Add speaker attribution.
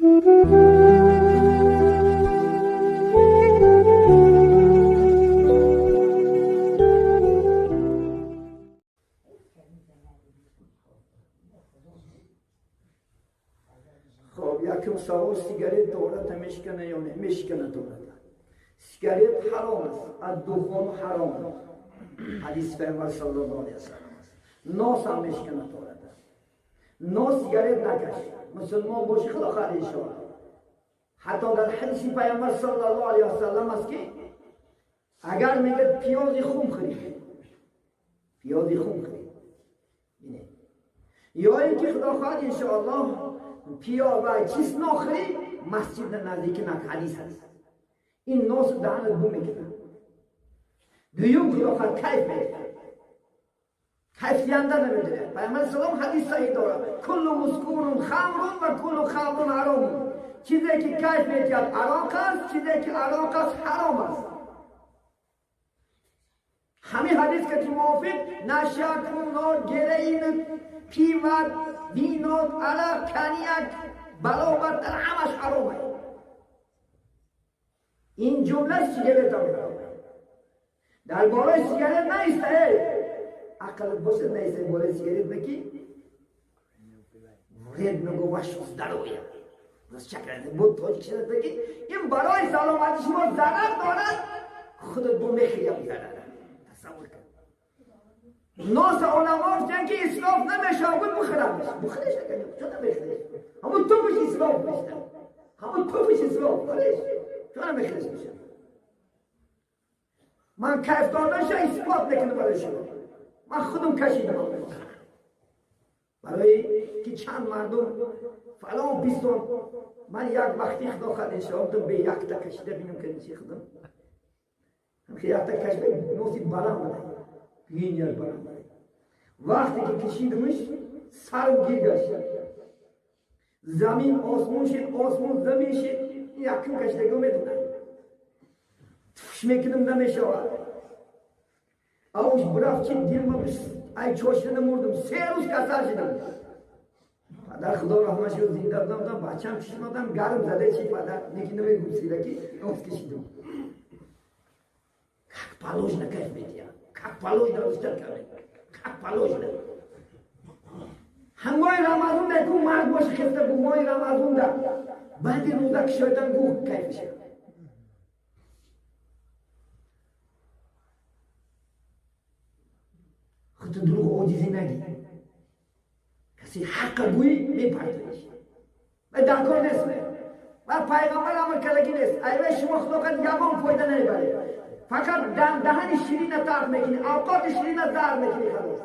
Speaker 1: خب یکم سوال سیگارت دولت میشکنه یا نه؟ میشکنه دولت. سیگارت حرام است، از دخان حرام است. حدیث پیامبر صلی الله علیه و سلم است. ناس هم میشکنه دولت. ناس سیگارت نکش. مسلمان باشی خدا خیلی شما. حتی در حدیث پیامبر صلی الله علیه و سلم است که اگر میگه پیازی خون خرید، پیازی خون خرید. یا اینکه خدا خواهد انشاءالله پیاز و چیز نخری مسجد نزدیک نک حدیث هست. این ناس دهنت بو میکنه. دویم خدا خواهد کیف میکنه. کیف دینده نمیدونه. پیامبر سلام حدیث صحیح داره. کل مسکون خمر و کل خمر حرام. چیزی که کیف میکند عراق است، چیزی که عراق است حرام است. همین حدیث که موافق نشاکون گرین پیوت وینات عرق کنیک بلاوت در همش حرامه. این جمله سیگارت هم در بالای سیگارت نیسته. عقل باشه نیسته بالای سیگارت بکی ورد نگو وشوز درویم بس چکرده بود توی کشیدت بکی این برای سلامتی شما ضرر دارد. خودت بو میخیم ضرر تصور کن. ناس علما گفتن که اسراف نمیشه بود بخرم بخرش نکنیم چون نمیخرش همون تو بش اسراف میشه همون تو بش اسراف بخرش چون نمیخرش میشه. من کیف دادنش اثبات نکنم برای شما. من خودم کشیدم برای که چند مردم فلان بیستون من یک وقتی خدا خواهد انشاءالله به یک تا کشیده بینم که چی خودم که یک تا کشیده نوسی بلند بده این یک بلند بده. وقتی که کشیدمش سرم گیر گشت زمین آسمون شد آسمون زمین شد یکم کشیدگی میدونم توش میکنم نمیشه اوش برفت چی دیرم ای چوشته نموردم 3 روز کسر شدم. پدر خدا رحمتش رو زنده بودم بچم چشمادم گرم زده چی پدر نکی نمیگم سیرکی نوز کشیدم کک پالوش نکش بیدیم کک پالوش درستر کرده کک پالوش نه همگاه رمضان نکو مرد باشه خسته بو ماه رمضان ده بعدی روزه که شایدن گو کیف شه. خود دروغ عاجزی نگی. کسی حق گویی میپرتش و در کار نیست و پیغمبر عمل کردگی نیست. ایوه شما خدا کن یکم فایده نمیبره فقط دهن شیرین ترک میکنی اوقات شیرین زهر میکنی خلاص